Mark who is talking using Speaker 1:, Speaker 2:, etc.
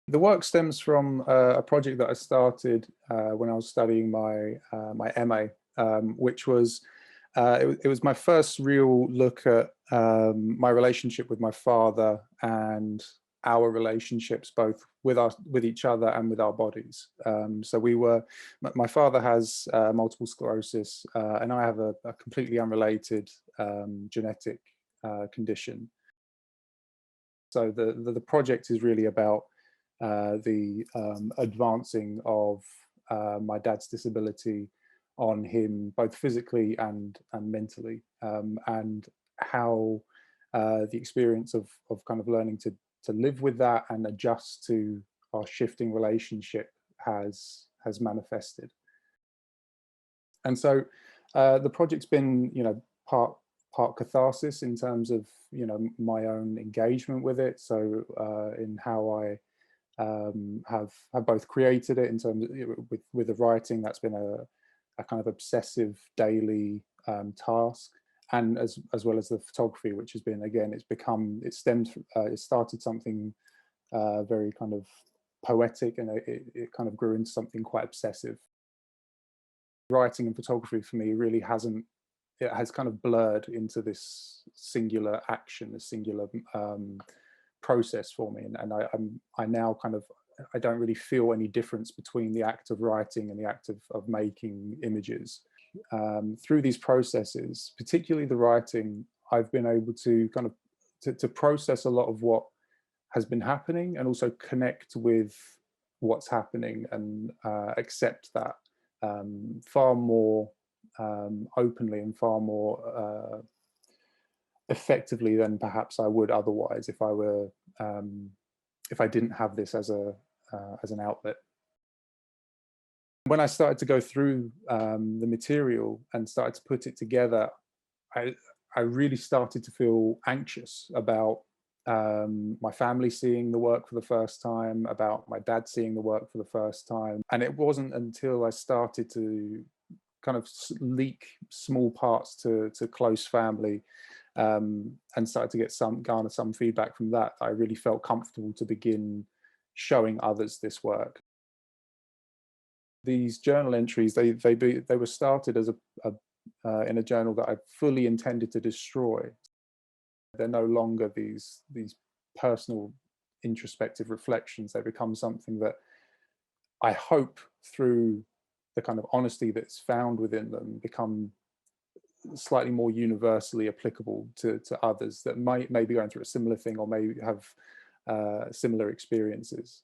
Speaker 1: The work stems from a project that I started when I was studying my MA, which was it was my first real look at my relationship with my father and our relationships both with each other and with our bodies. So my father has multiple sclerosis, and I have a completely unrelated genetic condition. So the project is really about the advancing of my dad's disability on him, both physically and mentally, and how the experience of kind of learning to live with that and adjust to our shifting relationship has manifested. And so the project's been, part catharsis in terms of, my own engagement with it. So in how I have both created it in terms of, with the writing, that's been a kind of obsessive daily task, and as well as the photography, which has been, again, it started something very kind of poetic, and it kind of grew into something quite obsessive. Writing and photography for me really it has kind of blurred into this singular action, a singular process for me, and I now kind of, I don't really feel any difference between the act of writing and the act of making images. Through these processes, particularly the writing, I've been able to kind of to process a lot of what has been happening, and also connect with what's happening and accept that far more openly and far more effectively than perhaps I would otherwise if I didn't have this as an outlet. When I started to go through the material and started to put it together, I really started to feel anxious about my family seeing the work for the first time, about my dad seeing the work for the first time. And it wasn't until I started to kind of leak small parts to close family and started to garner some feedback from that, I really felt comfortable to begin showing others this work. These journal entries, they were started as in a journal that I fully intended to destroy. They're no longer these personal introspective reflections. They become something that I hope, through the kind of honesty that's found within them, become slightly more universally applicable to others that may be going through a similar thing, or may have similar experiences.